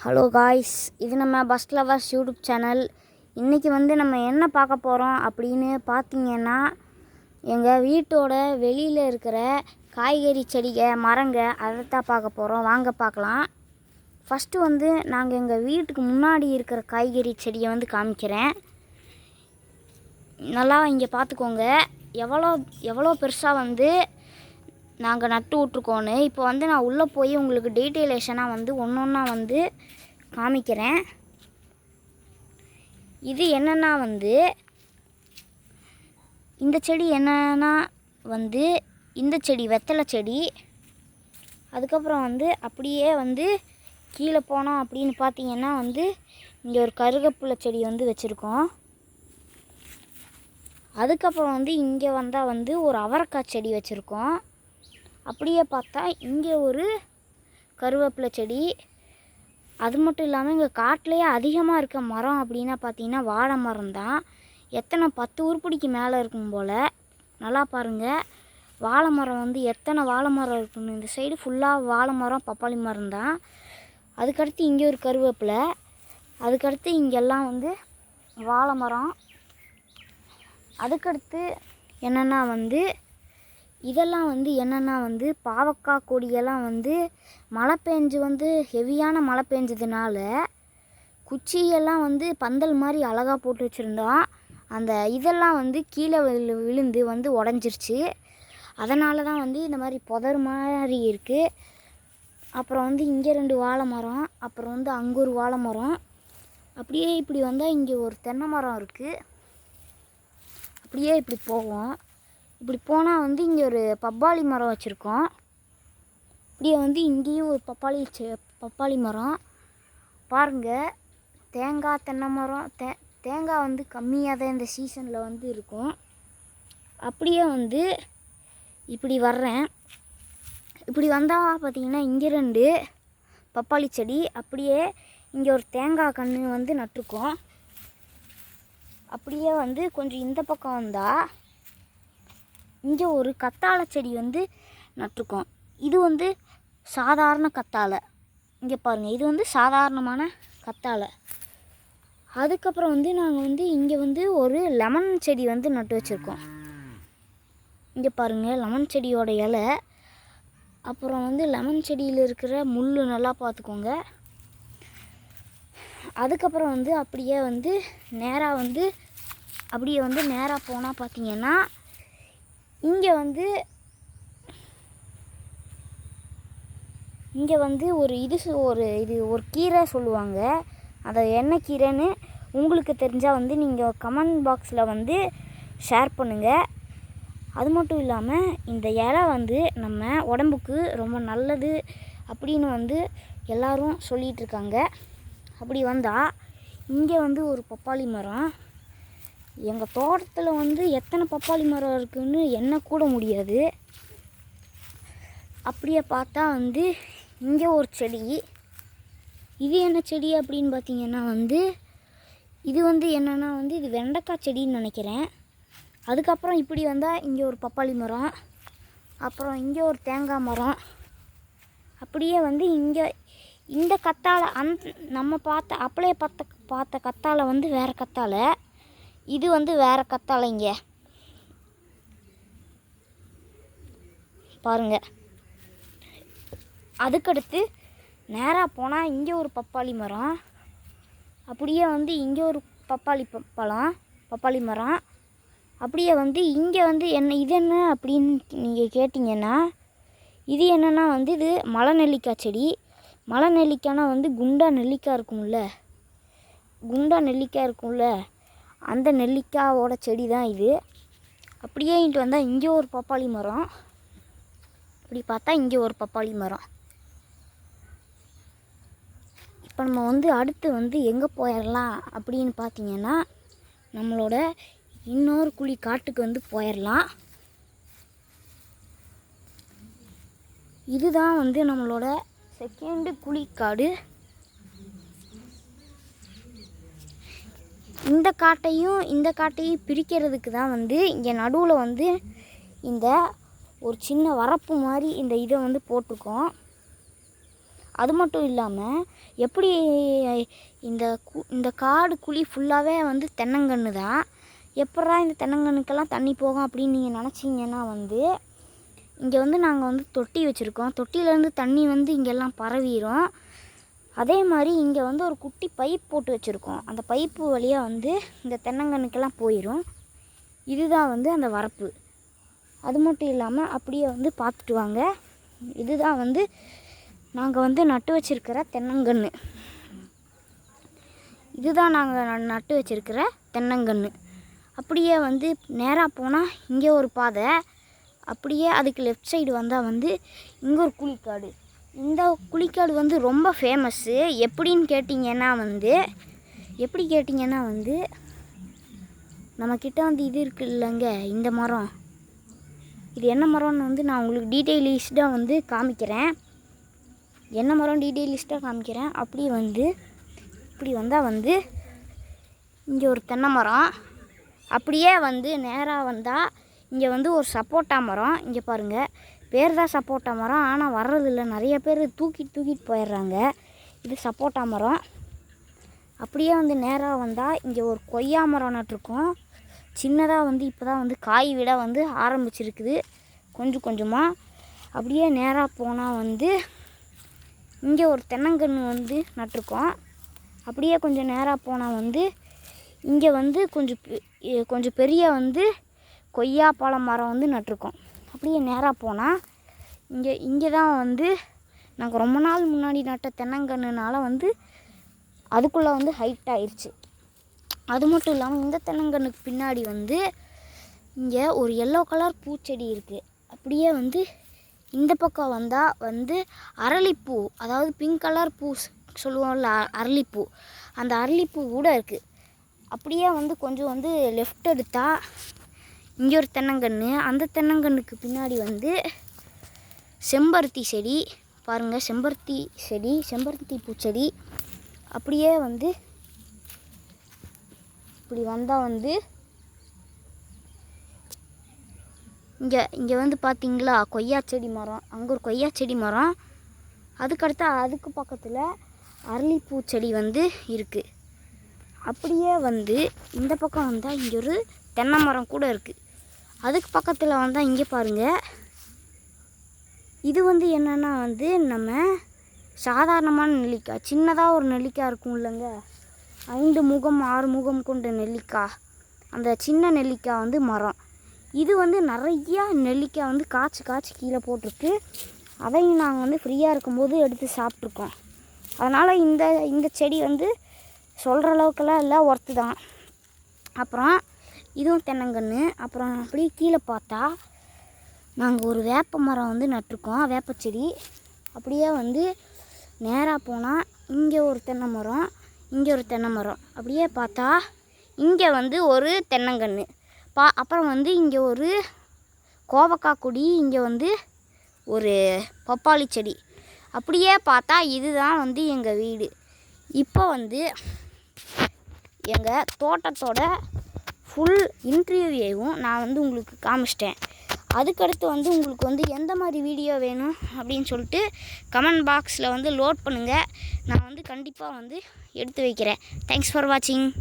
Hello guys, இது நம்ம bus lovers YouTube channel. இன்றைக்கி நம்ம என்ன பார்க்க போகிறோம் அப்படின்னு பார்த்தீங்கன்னா, எங்கள் வீட்டோட வெளியில் இருக்கிற காய்கறி செடிக மரங்க அதைத்தான் பார்க்க போகிறோம். வாங்க பார்க்கலாம். ஃபஸ்ட்டு நாங்கள் எங்கள் வீட்டுக்கு முன்னாடி இருக்கிற காய்கறி செடியை காமிக்கிறேன். நல்லா இங்கே பார்த்துக்கோங்க. எவ்வளோ பெருசாக நாங்கள் நட்டு விட்ருக்கோன்னு. இப்போ நான் உள்ளே போய் உங்களுக்கு டீட்டெயிலேஷனாக ஒன்று ஒன்றா காமிக்கிறேன். இது என்னென்னா இந்த செடி என்னென்னா இந்த செடி வெத்தலை செடி. அதுக்கப்புறம் அப்படியே கீழே போனோம் அப்படின்னு பார்த்தீங்கன்னா இங்கே ஒரு கருவேப்பிலை செடி வச்சுருக்கோம். அதுக்கப்புறம் இங்கே வந்தால் ஒரு அவரைக்காய் செடி வச்சுருக்கோம். அப்படியே பார்த்தா இங்கே ஒரு கருவேப்பிலை செடி. அது மட்டும் இல்லாமல் இங்கே காட்டிலேயே அதிகமாக இருக்க மரம் அப்படின்னா பார்த்தீங்கன்னா வாழை மரம் தான். எத்தனை 10 உருப்படிக்கு மேலே இருக்கும் போல். நல்லா பாருங்கள், வாழை மரம் எத்தனை வாழை மரம் இருக்குன்னு. இந்த சைடு ஃபுல்லாக வாழை மரம் பப்பாளி மரம் தான். அதுக்கடுத்து இங்கே ஒரு கருவேப்பிலை. அதுக்கடுத்து இங்கெல்லாம் வாழை மரம். அதுக்கடுத்து என்னென்னா இதெல்லாம் என்னென்னா பாவக்காய் கொடியெல்லாம் மழை பெஞ்சு ஹெவியான மழை பெஞ்சதுனால குச்சியெல்லாம் பந்தல் மாதிரி அழகாக போட்டு வச்சுருந்தோம். அந்த இதெல்லாம் கீழே விழுந்து உடஞ்சிருச்சு. அதனால தான் இந்த மாதிரி புதர் மாதிரி இருக்குது. அப்புறம் இங்கே 2 வாழை மரம், அப்புறம் அங்கே ஒரு வாழை மரம். அப்படியே இப்படி வந்தால் இங்கே ஒரு தென்னை மரம் இருக்குது. அப்படியே இப்படி போவோம். இப்படி போனால் இங்கே ஒரு பப்பாளி மரம் வச்சுருக்கோம். இப்படியே இங்கேயும் ஒரு பப்பாளி மரம் பாருங்கள். தேங்காய் தென்னை மரம் தேங்காய் கம்மியாக தான் இந்த சீசனில் இருக்கும். அப்படியே இப்படி வர்றேன். இப்படி வந்தால் பார்த்திங்கன்னா இங்கே 2 பப்பாளி செடி. அப்படியே இங்கே ஒரு தேங்காய் கன்று நட்டுருக்கோம். அப்படியே கொஞ்சம் இந்த பக்கம் வந்தால் இங்கே ஒரு கத்தாழை செடி நட்டுருக்கோம். இது சாதாரண கத்தாழை. இங்கே பாருங்கள், இது சாதாரணமான கத்தாழை. அதுக்கப்புறம் நாங்கள் இங்கே ஒரு லெமன் செடி நட்டு வச்சுருக்கோம். இங்கே பாருங்கள், லெமன் செடியோட இலை. அப்புறம் லெமன் செடியில் இருக்கிற முள் நல்லா பார்த்துக்கோங்க. அதுக்கப்புறம் அப்படியே நேராக அப்படியே நேராக போனால் பார்த்தீங்கன்னா இங்கே ஒரு கீரை சொல்லுவாங்க. அதை என்ன கீரைன்னு உங்களுக்கு தெரிஞ்சால் நீங்கள் கமெண்ட் பாக்ஸில் ஷேர் பண்ணுங்கள். அது மட்டும் இல்லாமல் இந்த இலை நம்ம உடம்புக்கு ரொம்ப நல்லது அப்படின்னு எல்லோரும் சொல்லிகிட்ருக்காங்க. அப்படி வந்தால் இங்கே ஒரு பப்பாளி மரம். எங்கள் தோட்டத்தில் எத்தனை பப்பாளி மரம் இருக்குதுன்னு எண்ண கூட முடியாது. அப்படியே பார்த்தா இங்கே ஒரு செடி. இது என்ன செடி அப்படின்னு பார்த்தீங்கன்னா இது என்னென்னா இது வெண்டைக்காய் செடின்னு நினைக்கிறேன். அதுக்கப்புறம் இப்படி வந்தால் இங்கே ஒரு பப்பாளி மரம். அப்புறம் இங்கே ஒரு தேங்காய் மரம். அப்படியே இங்கே இந்த கத்தாழை நம்ம அப்படியே பார்த்த கத்தாழை வேறு கத்தாழை. இது வேறு கத்தாழைங்க பாருங்கள். அதுக்கடுத்து நேராக போனால் இங்கே ஒரு பப்பாளி மரம். அப்படியே இங்கே ஒரு பப்பாளி மரம். அப்படியே இங்கே என்ன இது என்ன அப்படின்னு நீங்கள் கேட்டிங்கன்னா இது என்னென்னா இது மலை நெல்லிக்காய் செடி. மலை நெல்லிக்காய்னா குண்டா நெல்லிக்காய் இருக்கும்ல, அந்த நெல்லிக்காயோட செடி தான் இது. அப்படியே இங்கிட்டு வந்தால் இங்கே ஒரு பப்பாளி மரம். இப்படி பார்த்தா இங்கே ஒரு பப்பாளி மரம். இப்போ நம்ம அடுத்து எங்கே போயிடலாம் அப்படின்னு பார்த்தீங்கன்னா நம்மளோட இன்னொரு குழி காட்டுக்கு போயிடலாம். இதுதான் நம்மளோட செகண்டு குழிக்காடு. இந்த காட்டையும் பிரிக்கிறதுக்கு தான் இங்கே நடுவில் இந்த ஒரு சின்ன வரப்பு மாதிரி இந்த இதை போட்டிருக்கோம். அது மட்டும் இல்லாமல் எப்படி இந்த காடு குழி ஃபுல்லாகவே வந்து தென்னங்கன்று தான். எப்பட்றா இந்த தென்னங்கன்றுக்கெல்லாம் தண்ணி போகும் அப்படின்னு நீங்கள் நினச்சிங்கன்னா வந்து இங்கே வந்து நாங்கள் வந்து தொட்டி வச்சுருக்கோம். தொட்டியிலேருந்து தண்ணி வந்து இங்கெல்லாம் பரவிடும். அதே மாதிரி இங்கே வந்து ஒரு குட்டி பைப் போட்டு வச்சுருக்கோம். அந்த பைப்பு வழியாக வந்து இந்த தென்னங்கன்றுக்கெல்லாம் போயிடும். இதுதான் வந்து அந்த வரப்பு. அது மட்டும் இல்லாமல் அப்படியே வந்து பார்த்துட்டு வாங்க. இதுதான் வந்து நாங்கள் வந்து நட்டு வச்சுருக்கிற தென்னங்கன்று. இதுதான் நாங்கள் நட்டு வச்சுருக்கிற தென்னங்கன்று. அப்படியே வந்து நேராக போனால் இங்கே ஒரு பாதை, அப்படியே அதுக்கு லெஃப்ட் சைடு வந்தால் வந்து இங்கே ஒரு குழிக்காடு. இந்த குழிக்காடு வந்து ரொம்ப ஃபேமஸ்ஸு. எப்படி கேட்டிங்கன்னா வந்து நம்மக்கிட்ட வந்து இது இருக்குது இல்லைங்க, இந்த மரம். இது என்ன மரம்னு வந்து நான் உங்களுக்கு டீட்டெயிலிஸ்டாக வந்து காமிக்கிறேன். என்ன மரம் டீட்டெயிலிஸ்டாக காமிக்கிறேன். அப்படி வந்து இப்படி வந்தால் வந்து இங்கே ஒரு தென்னை மரம். அப்படியே வந்து நேராக வந்தால் இங்கே வந்து ஒரு சப்போட்டா மரம். இங்கே பாருங்கள், பேர் தான் சப்போட்டா மரம், ஆனால் வர்றதில்லை. நிறைய பேர் தூக்கிட்டு போயிடுறாங்க. இது சப்போட்டா மரம். அப்படியே வந்து நேராக வந்தால் இங்கே ஒரு கொய்யா மரம் நட்டிருக்கோம். சின்னதாக வந்து இப்போ தான் வந்து காய் விட வந்து ஆரம்பிச்சிருக்குது கொஞ்சம் கொஞ்சமாக. அப்படியே நேராக போனால் வந்து இங்கே ஒரு தென்னங்கன்று வந்து நட்டிருக்கோம். அப்படியே கொஞ்சம் நேராக போனால் வந்து இங்கே வந்து கொஞ்சம் பெரிய வந்து கொய்யா பழ மரம் வந்து நட்டிருக்கோம். அப்படியே நேராக போனால் இங்கே தான் வந்து நாங்கள் ரொம்ப நாள் முன்னாடி நட்ட தென்னங்கன்றுனால வந்து அதுக்குள்ளே வந்து ஹைட் ஆயிடுச்சு. அது மட்டும் இல்லாமல் இந்த தென்னங்கன்றுக்கு பின்னாடி வந்து இங்கே ஒரு எல்லோ கலர் பூச்செடி இருக்குது. அப்படியே வந்து இந்த பக்கம் வந்தால் வந்து அரளிப்பூ, அதாவது பிங்க் கலர் பூ சொல்லுவோம்ல அரளிப்பூ, அந்த அரளிப்பூ கூட இருக்குது. அப்படியே வந்து கொஞ்சம் வந்து லெஃப்ட் எடுத்தால் இங்கே ஒரு தென்னங்கன்று. அந்த தென்னங்கன்றுக்கு பின்னாடி வந்து செம்பருத்தி செடி பாருங்கள், செம்பருத்தி பூச்செடி. அப்படியே வந்து இப்படி வந்தால் வந்து இங்கே வந்து பார்த்திங்களா கொய்யா செடி மரம், அங்கே ஒரு கொய்யா செடி மரம். அதுக்கடுத்து அதுக்கு பக்கத்தில் அரளிப்பூ செடி வந்து இருக்குது. அப்படியே வந்து இந்த பக்கம் வந்தால் இங்கே ஒரு தென்னை மரம் கூட இருக்குது. அதுக்கு பக்கத்தில் வந்தால் இங்கே பாருங்கள், இது வந்து என்னென்னா வந்து நம்ம சாதாரணமான நெல்லிக்காய், சின்னதாக ஒரு நெல்லிக்காய் இருக்கும் இல்லைங்க, 5 முகம் 6 முகம் கொண்ட நெல்லிக்காய், அந்த சின்ன நெல்லிக்காய் வந்து மரம். இது வந்து நிறையா நெல்லிக்காய் வந்து காய்ச்சி கீழே போட்டிருக்கு. அதையும் நாங்கள் வந்து ஃப்ரீயாக இருக்கும்போது எடுத்து சாப்பிட்ருக்கோம். அதனால் இந்த செடி வந்து சொல்கிற அளவுக்கெல்லாம் இல்லை, ஒர்த்து தான். அப்புறம் இதுவும் தென்னங்கன்று. அப்புறம் அப்படியே கீழே பார்த்தா நாங்கள் ஒரு வேப்ப மரம் வந்து நட்டிருக்கோம், வேப்பச்செடி. அப்படியே வந்து நேராக போனால் இங்கே ஒரு தென்னை மரம், இங்கே ஒரு தென்னை மரம். அப்படியே பார்த்தா இங்கே வந்து ஒரு தென்னங்கன்று. அப்புறம் வந்து இங்கே ஒரு கோவக்காய் கொடி, இங்கே வந்து ஒரு பப்பாளி செடி. அப்படியே பார்த்தா இதுதான் வந்து எங்கள் வீடு. இப்போ வந்து எங்கள் தோட்டத்தோட ஃபுல் இன்டர்வியூவையும் நான் வந்து உங்களுக்கு காமிச்சிட்டேன். அதுக்கடுத்து வந்து உங்களுக்கு வந்து எந்த மாதிரி வீடியோ வேணும் அப்படின்னு சொல்லிட்டு கமெண்ட் பாக்ஸில் வந்து லோட் பண்ணுங்கள். நான் வந்து கண்டிப்பாக வந்து எடுத்து வைக்கிறேன். தேங்க்ஸ் ஃபார் வாட்சிங்.